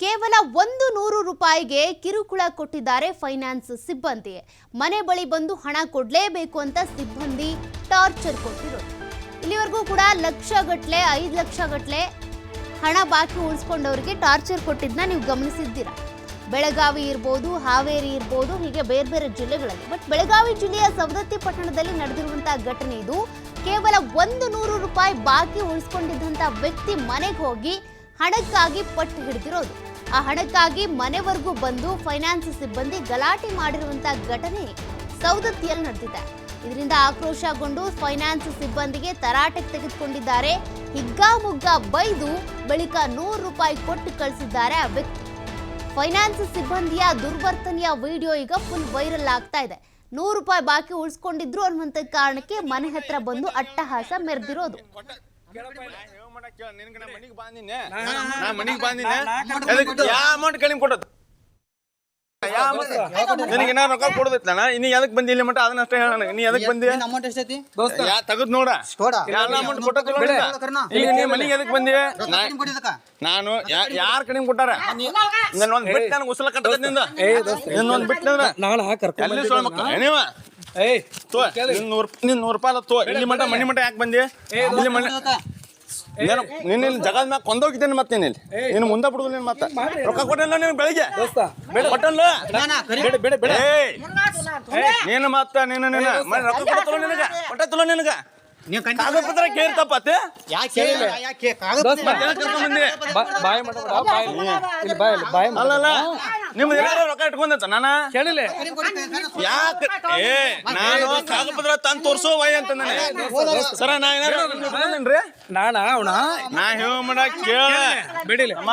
ಕೇವಲ 100 ರೂಪಾಯಿಗೆ ಕಿರುಕುಳ ಕೊಟ್ಟಿದ್ದಾರೆ ಫೈನಾನ್ಸ್ ಸಿಬ್ಬಂದಿ. ಮನೆ ಬಳಿ ಬಂದು ಹಣ ಕೊಡಲೇಬೇಕು ಅಂತ ಸಿಬ್ಬಂದಿ ಟಾರ್ಚರ್ ಕೊಟ್ಟಿರೋದು. ಇಲ್ಲಿವರೆಗೂ ಕೂಡ ಲಕ್ಷಗಟ್ಟಲೆ 5 ಲಕ್ಷಗಟ್ಟಲೆ ಹಣ ಬಾಕಿ ಉಳಿಸ್ಕೊಂಡವರಿಗೆ ಟಾರ್ಚರ್ ಕೊಟ್ಟಿದ್ದನ್ನ ನೀವು ಗಮನಿಸಿದ್ದೀರಾ. ಬೆಳಗಾವಿ ಇರ್ಬೋದು, ಹಾವೇರಿ ಇರ್ಬೋದು, ಹೀಗೆ ಬೇರೆ ಬೇರೆ ಜಿಲ್ಲೆಗಳಲ್ಲಿ. ಬಟ್ ಬೆಳಗಾವಿ ಜಿಲ್ಲೆಯ ಸವದತ್ತಿ ಪಟ್ಟಣದಲ್ಲಿ ನಡೆದಿರುವಂತಹ ಘಟನೆ ಇದು. ಕೇವಲ 100 ರೂಪಾಯಿ ಬಾಕಿ ಉಳಿಸ್ಕೊಂಡಿದ್ದಂಥ ವ್ಯಕ್ತಿ ಮನೆಗೆ ಹೋಗಿ ಹಣಕ್ಕಾಗಿ ಪಟ್ಟು ಹಿಡಿದಿರೋದು. ಆ ಹಣಕ್ಕಾಗಿ ಮನೆವರೆಗೂ ಬಂದು ಫೈನಾನ್ಸ್ ಸಿಬ್ಬಂದಿ ಗಲಾಟೆ ಮಾಡಿರುವಂತಹ ಘಟನೆ ಸವದತ್ತಿಯಲ್ಲಿ ನಡೆದಿದೆ. ಇದರಿಂದ ಆಕ್ರೋಶಗೊಂಡು ಫೈನಾನ್ಸ್ ಸಿಬ್ಬಂದಿಗೆ ತರಾಟೆಗೆ ತೆಗೆದುಕೊಂಡಿದ್ದಾರೆ. ಹಿಗ್ಗಾಮುಗ್ಗಾ ಬೈದು ಬಳಿಕ 100 ರೂಪಾಯಿ ಕೊಟ್ಟು ಕಳಿಸಿದ್ದಾರೆ ಆ ವ್ಯಕ್ತಿ. ಫೈನಾನ್ಸ್ ಸಿಬ್ಬಂದಿಯ ದುರ್ವರ್ತನೆಯ ವಿಡಿಯೋ ಈಗ ಫುಲ್ ವೈರಲ್ ಆಗ್ತಾ ಇದೆ. 100 ರೂಪಾಯಿ ಬಾಕಿ ಉಳಿಸ್ಕೊಂಡಿದ್ರು ಅನ್ನುವಂಥ ಕಾರಣಕ್ಕೆ ಮನೆ ಹತ್ರ ಬಂದು ಅಟ್ಟಹಾಸ ಮೆರೆದಿರೋದು. ನಿನಗೆ ಏನಾರ ರೊಕ್ಕ ಕೊಡೋದೈತಣ್ಣ, ನೀ ಎದಕ್ ಬಂದಿ ಇಲ್ಲಿ ಮಟ್ಟ ಅದನ್ನ ಅಷ್ಟೇ ಹೇಳೋಣ. ನೀ ಎದಕ್ ಬಂದಿ ಅಮೌಂಟ್ ಎಷ್ಟೈತಿ ತಗದ್ ನೋಡ. ಅಮೌಂಟ್ ಈಗ ನೀ ಮನಿಗೆ ಎದಕ್ ಬಂದಿ? ನಾನು ಯಾರ ಕಡಿಮೆ ಕೊಟ್ಟಾರ? ನನ್ನೊಂದ್ ಬಿಟ್ಟು ನನಗೆ ಉಸಲ ಕಟ್ಟದಿಂದ ಇನ್ನೊಂದ್ ಬಿಟ್ಟಂದ್ರ ಎಲ್ಲಿ ಸೊಳ ಮಕ್ಕಳು ನೀವ 100 ರೂಪಾಯಿ ತೋ. ಇಲ್ಲಿ ಮಟ್ಟ ಮನಿ ಮಟ್ಟ ಯಾಕೆ ಬಂದಿ? ಇಲ್ಲಿ ಮನೆ ನಿನ್ನ ಜಗದ ಮ್ಯಾಗ ಕೊಂದೋಗಿದ್ದೇನೆ. ಮತ್ತೆ ನೀನು ಮುಂದೆ ಬಿಡುದು. ನೀನು ಮತ್ತೆ ರೊಕ್ಕ ಕೊಟ್ಟಲ್ಲ ನೀನು ಬೆಳಿಗ್ಗೆ ಕೊಟ್ಟಲ್ಲ ನೀನು ಮತ್ತ ನೀನು ರೊಕ್ಕ ಕೊಟ್ಟಲ್ಲ ನಿನಗ ಕೊಟ್ಟಲ್ಲ ನಿನಗ ಕಾಗದ ಪತ್ರ ಕೇಳ್ತಪ್ಪತ್ತೆ ಅಲ್ಲಲ್ಲ ನಿಮ್ದು ಏನಾರ ರೊಕ್ಕ ಇಟ್ಕೊಂಡಂತ ನಾನು ಕೇಳಿಲ್ಲ. ಯಾಕೆ ನಾನು ಕಾಗದ ಪತ್ರ ತಂದು ತೋರ್ಸೋ ವೈ ಅಂತ ಸರ ನಾ ಏನಾರ ನಾ ಹೇಳ ಮಾಡ ಕೇಳ ಬಿಡಿಲ್ಲ ಅಮ್ಮ.